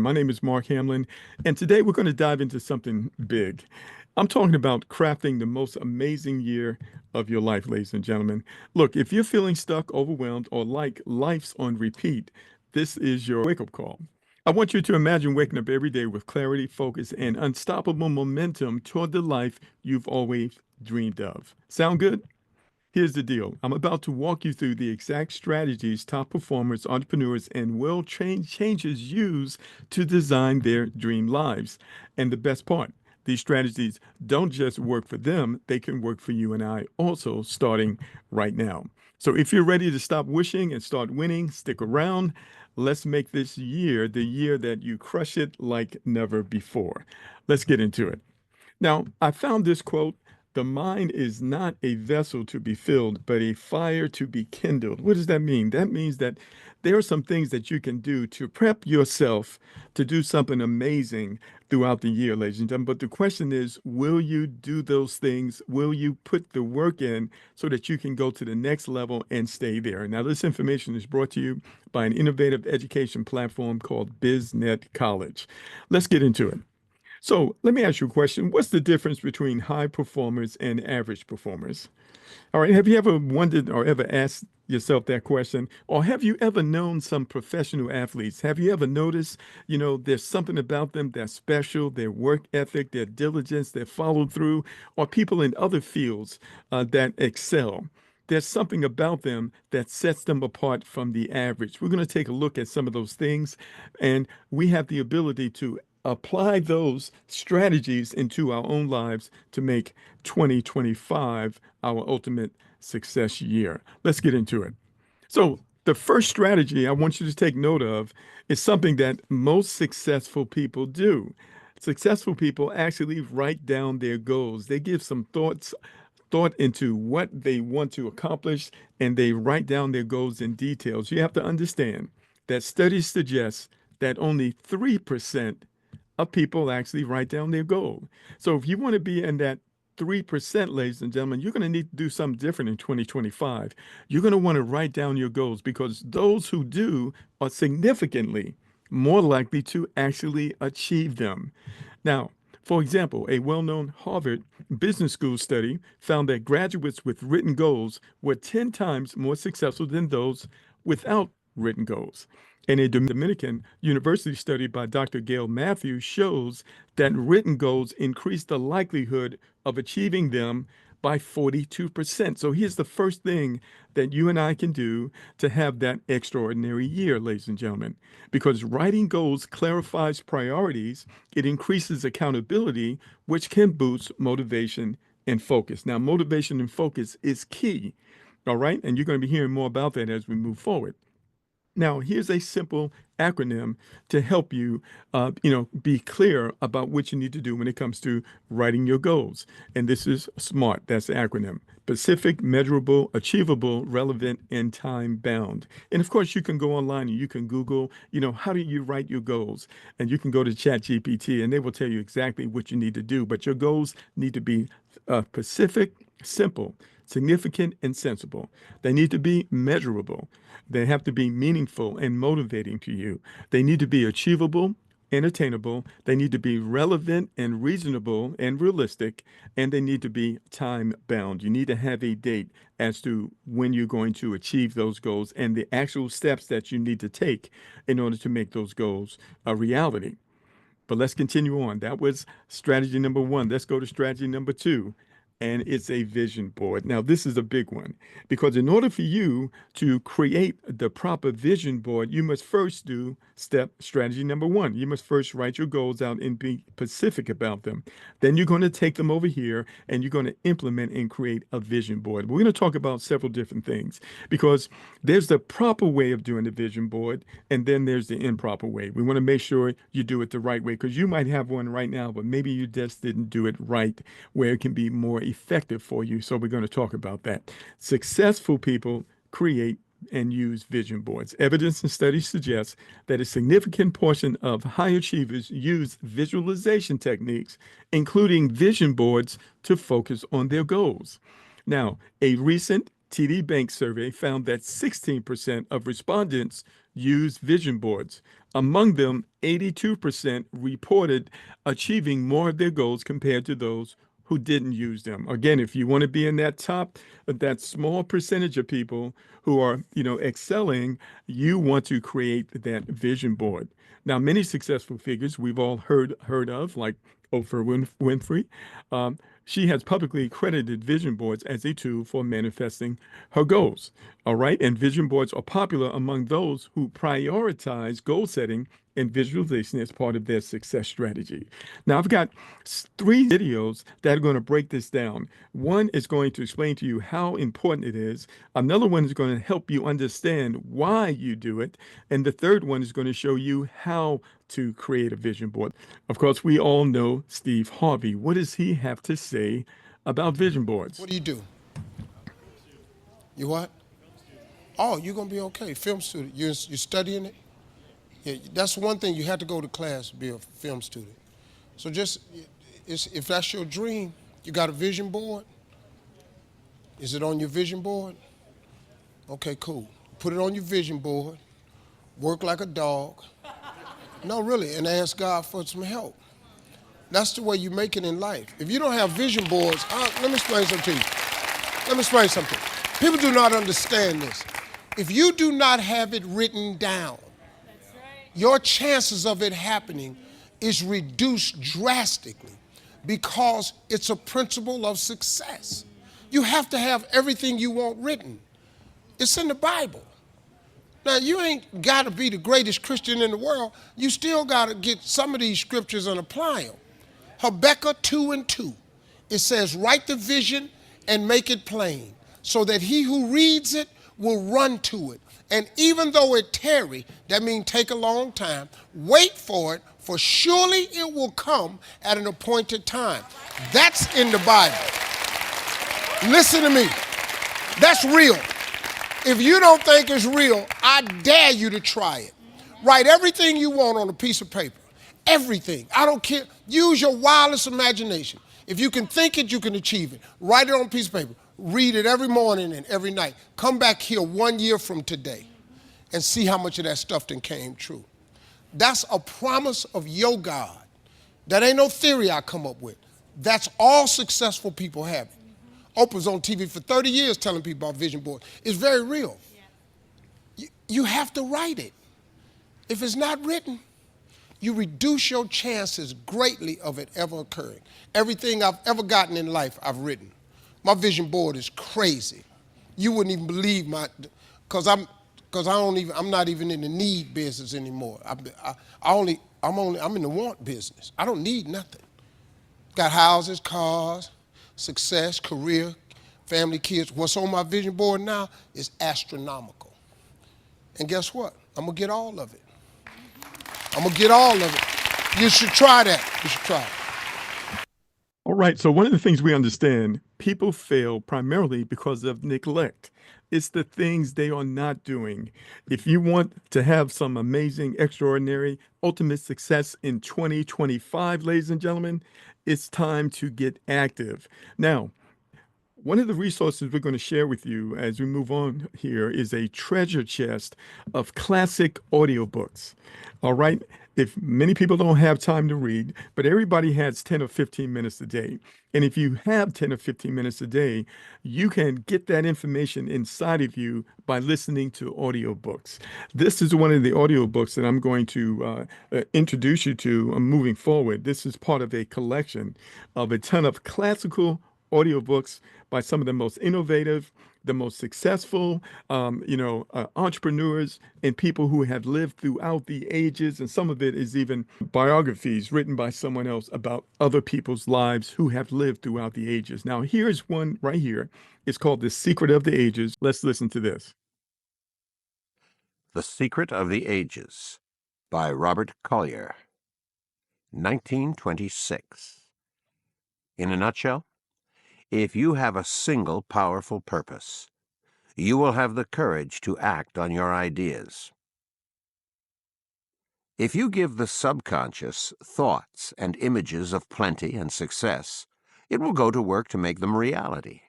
My name is Mark Hamlin, and today we're going to dive into something big. I'm talking about crafting the most amazing year of your life, ladies and gentlemen. Look, if you're feeling stuck, overwhelmed, or like life's on repeat, this is your wake up call. I want you to imagine waking up every day with clarity, focus, and unstoppable momentum toward the life you've always dreamed of. Sound good? Here's the deal. I'm about to walk you through the exact strategies top performers, entrepreneurs, and world changers use to design their dream lives. And the best part, these strategies don't just work for them, they can work for you and I also, starting right now. So if you're ready to stop wishing and start winning, stick around. Let's make this year the year that you crush it like never before. Let's get into it. Now, I found this quote: the mind is not a vessel to be filled, but a fire to be kindled. What does that mean? That means that there are some things that you can do to prep yourself to do something amazing throughout the year, ladies and gentlemen. But the question is, will you do those things? Will you put the work in so that you can go to the next level and stay there? Now, this information is brought to you by an innovative education platform called BizNet College. Let's get into it. So let me ask you a question. What's the difference between high performers and average performers? All right. Have you ever wondered or ever asked yourself that question? Or have you ever known some professional athletes? Have you ever noticed, there's something about them that's special, their work ethic, their diligence, their follow through, or people in other fields that excel? There's something about them that sets them apart from the average. We're going to take a look at some of those things, and we have the ability to apply those strategies into our own lives to make 2025 our ultimate success year. Let's get into it. So, the first strategy I want you to take note of is something that most successful people do. Successful people actually write down their goals. They give some thought into what they want to accomplish, and they write down their goals in details. You have to understand that studies suggest that only 3% of people actually write down their goal. So if you want to be in that 3%, ladies and gentlemen, you're going to need to do something different in 2025. You're going to want to write down your goals, because those who do are significantly more likely to actually achieve them. Now, for example, a well known Harvard Business School study found that graduates with written goals were 10 times more successful than those without written goals. And a Dominican University study by Dr. Gail Matthews shows that written goals increase the likelihood of achieving them by 42%. So here's the first thing that you and I can do to have that extraordinary year, ladies and gentlemen. Because writing goals clarifies priorities, it increases accountability, which can boost motivation and focus. Now, motivation and focus is key, all right? And you're going to be hearing more about that as we move forward. Now, here's a simple acronym to help you, be clear about what you need to do when it comes to writing your goals. And this is SMART. That's the acronym: specific, measurable, achievable, relevant, and time bound. And of course, you can go online and you can Google, how do you write your goals? And you can go to ChatGPT and they will tell you exactly what you need to do. But your goals need to be specific, simple, significant, and sensible. They need to be measurable. They have to be meaningful and motivating to you. They need to be achievable and attainable. They need to be relevant and reasonable and realistic. And they need to be time bound. You need to have a date as to when you're going to achieve those goals and the actual steps that you need to take in order to make those goals a reality. But let's continue on. That was strategy number one. Let's go to strategy number two, and it's a vision board. Now, this is a big one, because in order for you to create the proper vision board, you must first do strategy number one. You must first write your goals out and be specific about them. Then you're going to take them over here and you're going to implement and create a vision board. We're going to talk about several different things, because there's the proper way of doing the vision board, and then there's the improper way. We want to make sure you do it the right way, because you might have one right now, but maybe you just didn't do it right where it can be more effective for you. So we're going to talk about that. Successful people create and use vision boards. Evidence and studies suggest that a significant portion of high achievers use visualization techniques, including vision boards, to focus on their goals. Now, a recent TD Bank survey found that 16% of respondents used vision boards. Among them, 82% reported achieving more of their goals compared to those who didn't use them. Again, if you want to be in that top, that small percentage of people who are, excelling, you want to create that vision board. Now, many successful figures we've all heard of, like Oprah Winfrey, she has publicly credited vision boards as a tool for manifesting her goals. All right. And vision boards are popular among those who prioritize goal setting and visualization as part of their success strategy. Now, I've got three videos that are going to break this down. One is going to explain to you how important it is. Another one is going to help you understand why you do it. And the third one is going to show you how to create a vision board. Of course, we all know Steve Harvey. What does he have to say about vision boards? What do you do? You what? Oh, you're going to be okay. Film student. You're studying it? Yeah, that's one thing. You had to go to class to be a film student. So if that's your dream, you got a vision board? Is it on your vision board? Okay, cool. Put it on your vision board. Work like a dog. No, really, and ask God for some help. That's the way you make it in life. If you don't have vision boards, let me explain something to you. Let me explain something. People do not understand this. If you do not have it written down, your chances of it happening is reduced drastically because it's a principle of success. You have to have everything you want written. It's in the Bible. Now, you ain't got to be the greatest Christian in the world. You still got to get some of these scriptures and apply them. Habakkuk 2:2. It says, write the vision and make it plain, so that he who reads it will run to it. And even though it tarry, that means take a long time, wait for it, for surely it will come at an appointed time. That's in the Bible. Listen to me. That's real. If you don't think it's real, I dare you to try it. Write everything you want on a piece of paper. Everything. I don't care. Use your wildest imagination. If you can think it, you can achieve it. Write it on a piece of paper. Read it every morning and every night. Come back here 1 year from today and see how much of that stuff then came true. That's a promise of your God. That ain't no theory I come up with. That's all successful people have it. Oprah's on TV for 30 years telling people about vision boards. It's very real. You have to write it. If it's not written, you reduce your chances greatly of it ever occurring. Everything I've ever gotten in life, I've written. My vision board is crazy. You wouldn't even believe I'm not even in the need business anymore. I'm in the want business. I don't need nothing. Got houses, cars, success, career, family, kids. What's on my vision board now is astronomical. And guess what? I'm going to get all of it. I'm going to get all of it. You should try that. You should try it. All right. So one of the things we understand, people fail primarily because of neglect. It's the things they are not doing. If you want to have some amazing, extraordinary, ultimate success in 2025, ladies and gentlemen, it's time to get active. Now, one of the resources we're going to share with you as we move on here is a treasure chest of classic audiobooks. All right. If many people don't have time to read, but everybody has 10 or 15 minutes a day. And if you have 10 or 15 minutes a day, you can get that information inside of you by listening to audiobooks. This is one of the audiobooks that I'm going to introduce you to moving forward. This is part of a collection of a ton of classical audiobooks by some of the most innovative, the most successful, entrepreneurs and people who have lived throughout the ages. And some of it is even biographies written by someone else about other people's lives who have lived throughout the ages. Now, here's one right here. It's called The Secret of the Ages. Let's listen to this. The Secret of the Ages by Robert Collier, 1926. In a nutshell, if you have a single powerful purpose, you will have the courage to act on your ideas. If you give the subconscious thoughts and images of plenty and success, it will go to work to make them reality.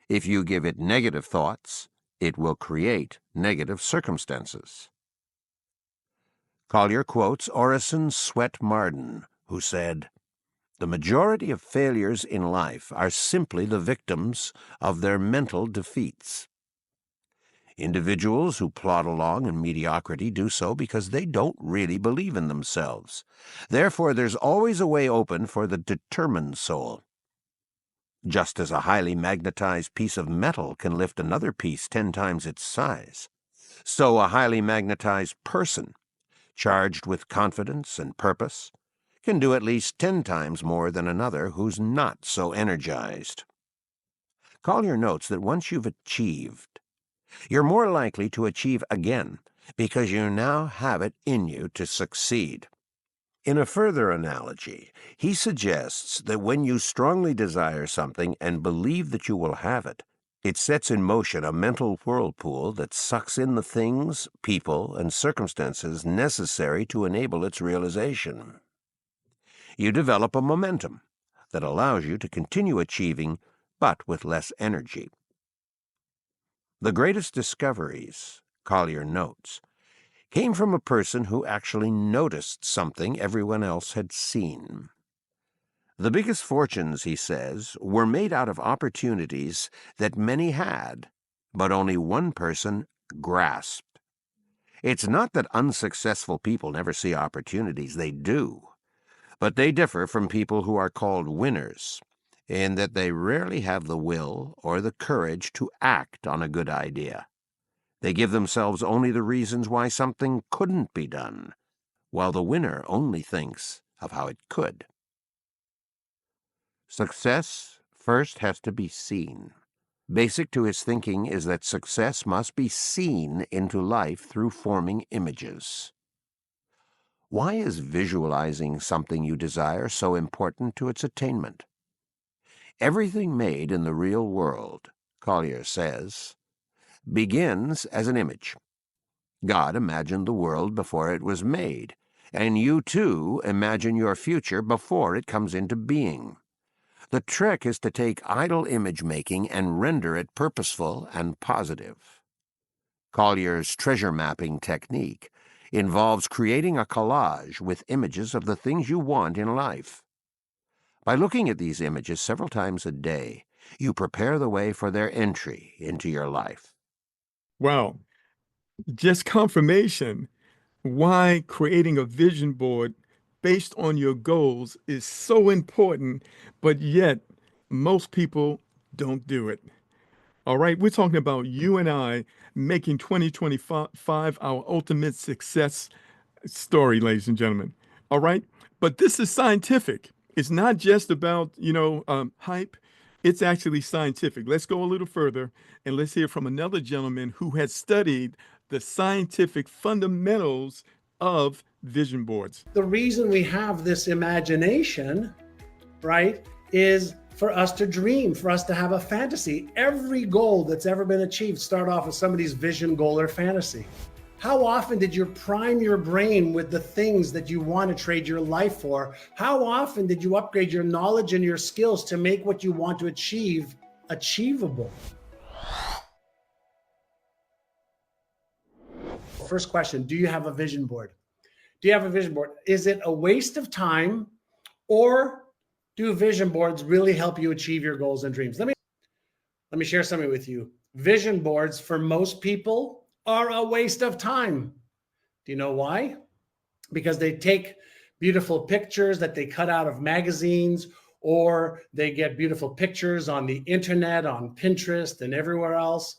If you give it negative thoughts, it will create negative circumstances. Collier quotes Orison Swett Marden, who said, "The majority of failures in life are simply the victims of their mental defeats." Individuals who plod along in mediocrity do so because they don't really believe in themselves. Therefore, there's always a way open for the determined soul. Just as a highly magnetized piece of metal can lift another piece 10 times its size, so a highly magnetized person, charged with confidence and purpose, can do at least 10 times more than another who's not so energized. Collier notes that once you've achieved, you're more likely to achieve again because you now have it in you to succeed. In a further analogy, he suggests that when you strongly desire something and believe that you will have it, it sets in motion a mental whirlpool that sucks in the things, people, and circumstances necessary to enable its realization. You develop a momentum that allows you to continue achieving, but with less energy. The greatest discoveries, Collier notes, came from a person who actually noticed something everyone else had seen. The biggest fortunes, he says, were made out of opportunities that many had, but only one person grasped. It's not that unsuccessful people never see opportunities, they do, but they differ from people who are called winners, in that they rarely have the will or the courage to act on a good idea. They give themselves only the reasons why something couldn't be done, while the winner only thinks of how it could. Success first has to be seen. Basic to his thinking is that success must be seen into life through forming images. Why is visualizing something you desire so important to its attainment? Everything made in the real world, Collier says, begins as an image. God imagined the world before it was made, and you too imagine your future before it comes into being. The trick is to take idle image-making and render it purposeful and positive. Collier's treasure mapping technique involves creating a collage with images of the things you want in life. By looking at these images several times a day, you prepare the way for their entry into your life. Wow. Just confirmation why creating a vision board based on your goals is so important, but yet most people don't do it. All right, we're talking about you and I making 2025 our ultimate success story, ladies and gentlemen. All right, but this is scientific. It's not just about, hype. It's actually scientific. Let's go a little further and let's hear from another gentleman who has studied the scientific fundamentals of vision boards. The reason we have this imagination, right, is for us to dream, for us to have a fantasy. Every goal that's ever been achieved start off with somebody's vision, goal, or fantasy. How often did you prime your brain with the things that you want to trade your life for? How often did you upgrade your knowledge and your skills to make what you want to achieve achievable? First question, do you have a vision board? Do you have a vision board? Is it a waste of time, or do vision boards really help you achieve your goals and dreams? Let me share something with you. Vision boards for most people are a waste of time. Do you know why? Because they take beautiful pictures that they cut out of magazines, or they get beautiful pictures on the internet, on Pinterest and everywhere else,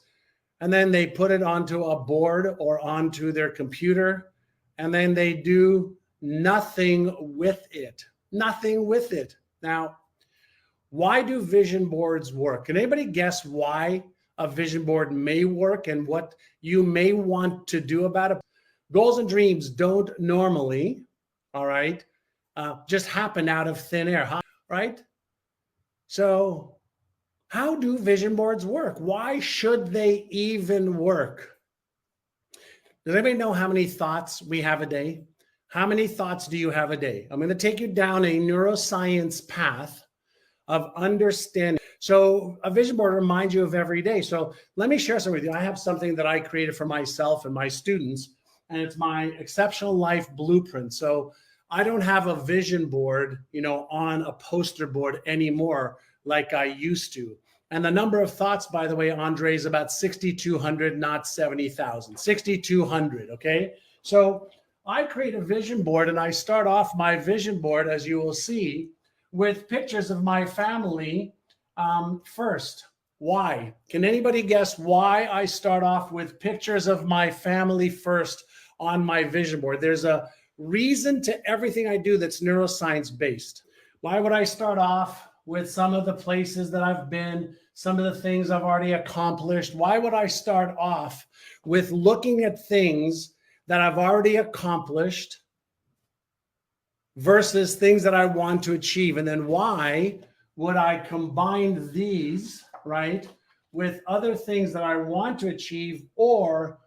and then they put it onto a board or onto their computer, and then they do nothing with it. Nothing with it. Now, why do vision boards work? Can anybody guess why a vision board may work and what you may want to do about it? Goals and dreams don't normally, all right, just happen out of thin air, right? So how do vision boards work? Why should they even work? Does anybody know how many thoughts we have a day? How many thoughts do you have a day? I'm going to take you down a neuroscience path of understanding. So a vision board reminds you of every day. So let me share something with you. I have something that I created for myself and my students, and it's my exceptional life blueprint. So I don't have a vision board, on a poster board anymore like I used to. And the number of thoughts, by the way, Andre, is about 6,200, not 70,000. 6,200, okay? So I create a vision board, and I start off my vision board, as you will see, with pictures of my family first. Why? Can anybody guess why I start off with pictures of my family first on my vision board? There's a reason to everything I do that's neuroscience based. Why would I start off with some of the places that I've been, some of the things I've already accomplished? Why would I start off with looking at things that I've already accomplished versus things that I want to achieve? And then why would I combine these, right, with other things that I want to achieve or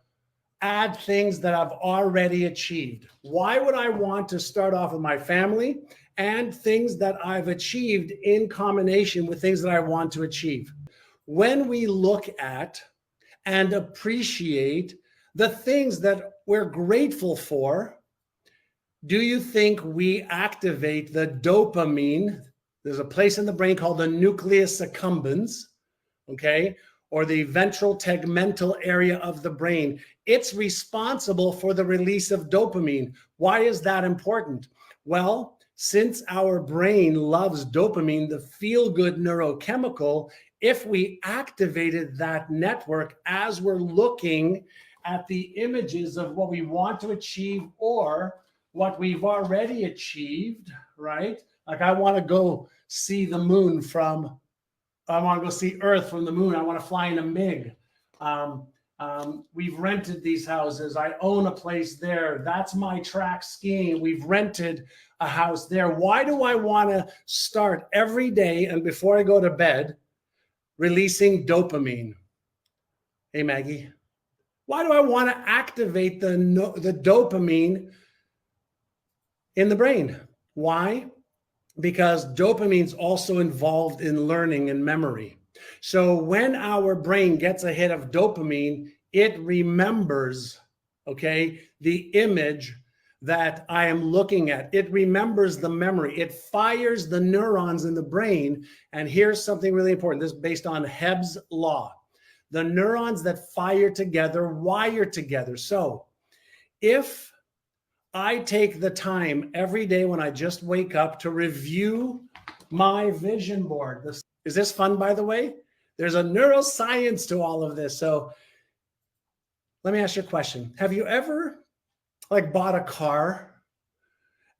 add things that I've already achieved? Why would I want to start off with my family and things that I've achieved in combination with things that I want to achieve? When we look at and appreciate the things that we're grateful for, do you think we activate the dopamine? There's a place in the brain called the nucleus accumbens, okay, or the ventral tegmental area of the brain. It's responsible for the release of dopamine. Why is that important? Well, since our brain loves dopamine, the feel-good neurochemical, if we activated that network as we're looking at the images of what we want to achieve or what we've already achieved, right? Like I want to go see the moon I want to go see Earth from the moon. I want to fly in a MiG. We've rented these houses. I own a place there. That's my track skiing. We've rented a house there. Why do I want to start every day and before I go to bed releasing dopamine? Hey, Maggie. Why do I want to activate the dopamine in the brain? Why? Because dopamine's also involved in learning and memory. So when our brain gets a hit of dopamine, it remembers, okay, the image that I am looking at. It remembers the memory. It fires the neurons in the brain. And here's something really important. This is based on Hebb's law. The neurons that fire together wire together. So if I take the time every day when I just wake up to review my vision board. Is this fun, by the way? There's a neuroscience to all of this. So let me ask you a question. Have you ever bought a car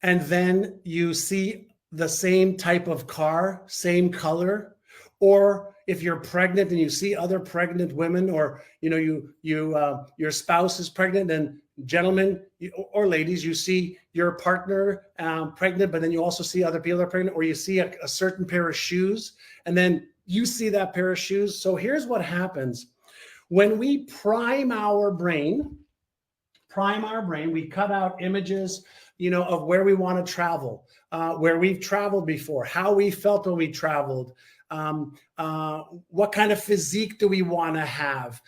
and then you see the same type of car, same color? Or if you're pregnant and you see other pregnant women, or your spouse is pregnant, and gentlemen or ladies, you see your partner pregnant, but then you also see other people that are pregnant, or you see a certain pair of shoes, and then you see that pair of shoes. So here's what happens. When we prime our brain, we cut out images, of where we want to travel, where we've traveled before, how we felt when we traveled, what kind of physique do we want to have,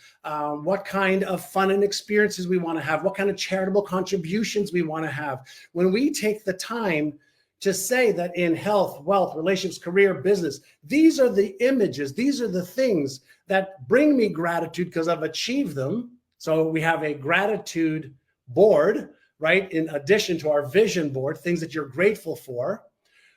what kind of fun and experiences we want to have, what kind of charitable contributions we want to have. When we take the time to say that in health, wealth, relationships, career, business, these are the images, these are the things that bring me gratitude because I've achieved them. So we have a gratitude board, right? In addition to our vision board, things that you're grateful for,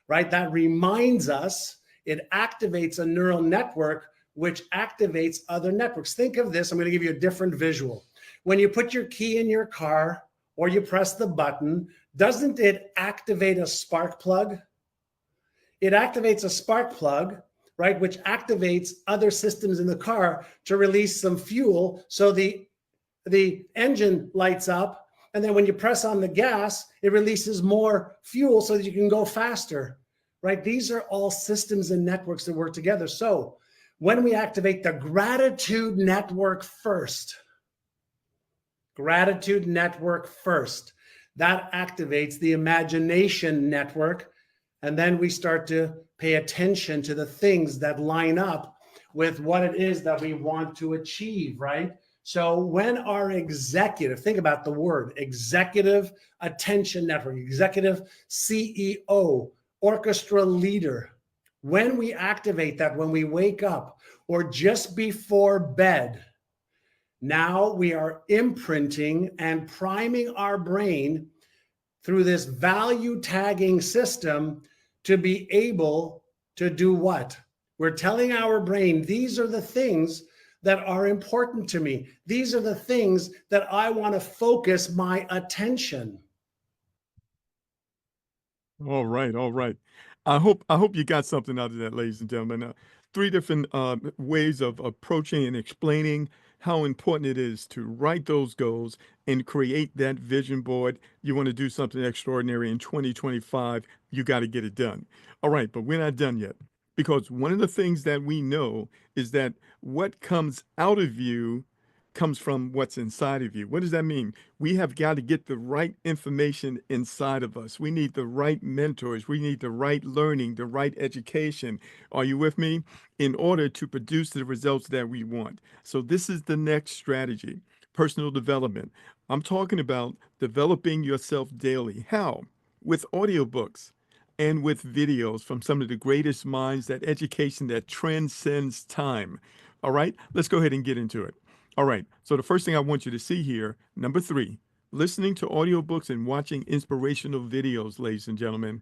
right? That reminds us. It activates a neural network, which activates other networks. Think of this. I'm going to give you a different visual. When you put your key in your car or you press the button, doesn't it activate a spark plug? It activates a spark plug, right, which activates other systems in the car to release some fuel. So the engine lights up, and then when you press on the gas, it releases more fuel so that you can go faster. Right? These are all systems and networks that work together. So when we activate the gratitude network first, that activates the imagination network. And then we start to pay attention to the things that line up with what it is that we want to achieve, right? So when our executive, think about the word executive attention network, executive CEO, orchestra leader, when we activate that, when we wake up or just before bed, now we are imprinting and priming our brain through this value tagging system to be able to do what? We're telling our brain, these are the things that are important to me. These are the things that I want to focus my attention. All right, all right. I hope you got something out of that, ladies and gentlemen. Three different ways of approaching and explaining how important it is to write those goals and create that vision board. You want to do something extraordinary in 2025, you got to get it done. All right, but we're not done yet because one of the things that we know is that what comes out of you comes from what's inside of you. What does that mean? We have got to get the right information inside of us. We need the right mentors. We need the right learning, the right education. Are you with me? In order to produce the results that we want. So, this is the next strategy, personal development. I'm talking about developing yourself daily. How? With audiobooks and with videos from some of the greatest minds, that education that transcends time. All right, let's go ahead and get into it. All right. So the first thing I want you to see here, number three, listening to audiobooks and watching inspirational videos, ladies and gentlemen,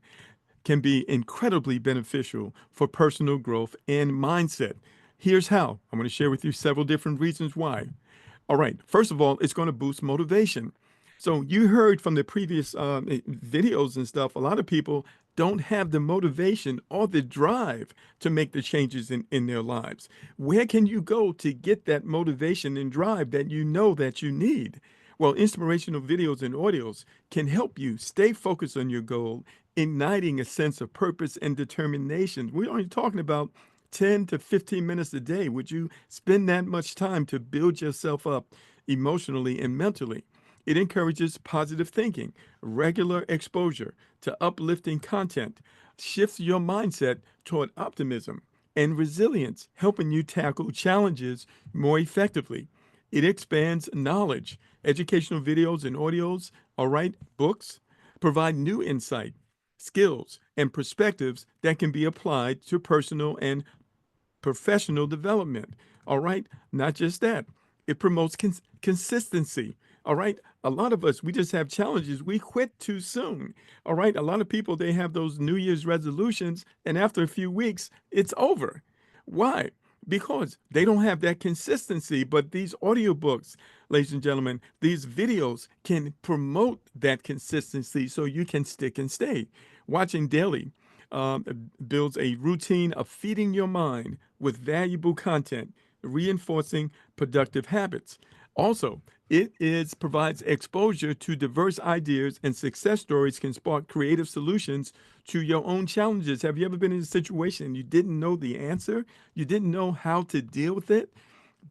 can be incredibly beneficial for personal growth and mindset. Here's how. I'm going to share with you several different reasons why. All right. First of all, it's going to boost motivation. So you heard from the previous videos and stuff, a lot of people don't have the motivation or the drive to make the changes in their lives. Where can you go to get that motivation and drive that you know that you need? Well, inspirational videos and audios can help you stay focused on your goal, igniting a sense of purpose and determination. We're only talking about 10 to 15 minutes a day. Would you spend that much time to build yourself up emotionally and mentally? It encourages positive thinking, regular exposure to uplifting content, shifts your mindset toward optimism and resilience, helping you tackle challenges more effectively. It expands knowledge. Educational videos and audios, all right, books, provide new insight, skills, and perspectives that can be applied to personal and professional development. All right. Not just that, it promotes consistency. All right. A lot of us, we just have challenges. We quit too soon. All right. A lot of people, they have those New Year's resolutions, and after a few weeks, it's over. Why? Because they don't have that consistency. But these audiobooks, ladies and gentlemen, these videos can promote that consistency so you can stick and stay. Watching daily builds a routine of feeding your mind with valuable content, reinforcing productive habits. Also, it is provides exposure to diverse ideas, and success stories can spark creative solutions to your own challenges. Have you ever been in a situation you didn't know the answer? You didn't know how to deal with it?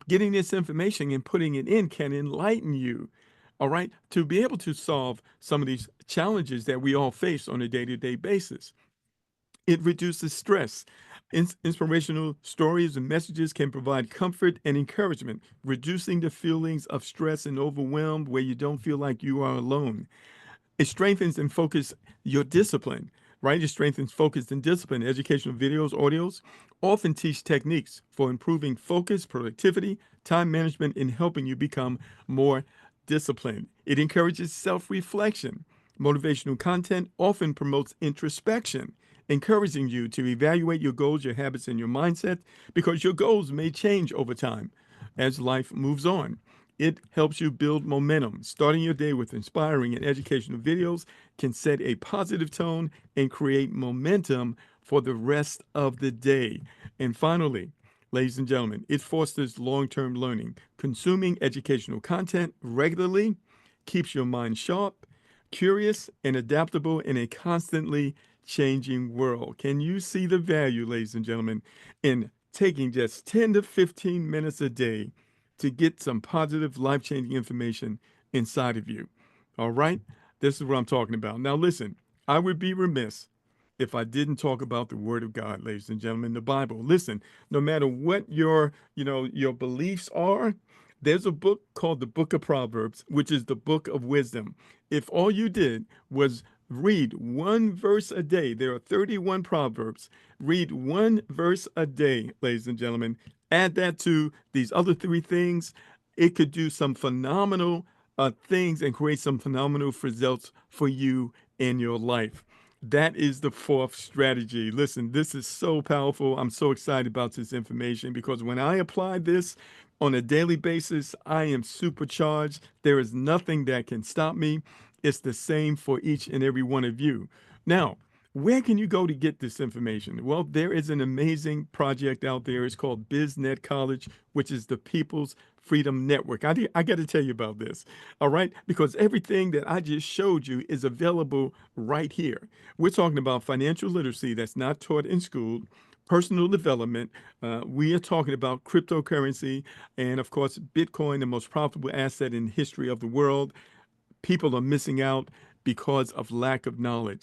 Getting this information and putting it in can enlighten you, all right, to be able to solve some of these challenges that we all face on a day-to-day basis. It reduces stress. Inspirational stories and messages can provide comfort and encouragement, reducing the feelings of stress and overwhelmed where you don't feel like you are alone. It strengthens and focus your discipline, right? It strengthens focus and discipline. Educational videos, audios often teach techniques for improving focus, productivity, time management, and helping you become more disciplined. It encourages self reflection. Motivational content often promotes introspection, encouraging you to evaluate your goals, your habits, and your mindset because your goals may change over time as life moves on. It helps you build momentum. Starting your day with inspiring and educational videos can set a positive tone and create momentum for the rest of the day. And finally, ladies and gentlemen, it fosters long term learning. Consuming educational content regularly keeps your mind sharp, curious, and adaptable in a constantly changing world. Can you see the value, ladies and gentlemen, in taking just 10 to 15 minutes a day to get some positive, life changing information inside of you? All right? This is what I'm talking about. Now, listen, I would be remiss if I didn't talk about the Word of God, ladies and gentlemen, the Bible. Listen, no matter what your beliefs are, There's a book called the Book of Proverbs, which is the book of wisdom. If all you did was read one verse a day, there are 31 Proverbs. Read one verse a day, ladies and gentlemen. Add that to these other three things. It could do some phenomenal things and create some phenomenal results for you in your life. That is the fourth strategy. Listen, this is so powerful. I'm so excited about this information because when I apply this on a daily basis, I am supercharged. There is nothing that can stop me. It's the same for each and every one of you. Now, where can you go to get this information? Well, there is an amazing project out there. It's called BizNet College, which is the People's Freedom Network. I got to tell you about this, all right? Because everything that I just showed you is available right here. We're talking about financial literacy that's not taught in school, personal development. We are talking about cryptocurrency and, of course, Bitcoin, the most profitable asset in the history of the world. People are missing out because of lack of knowledge.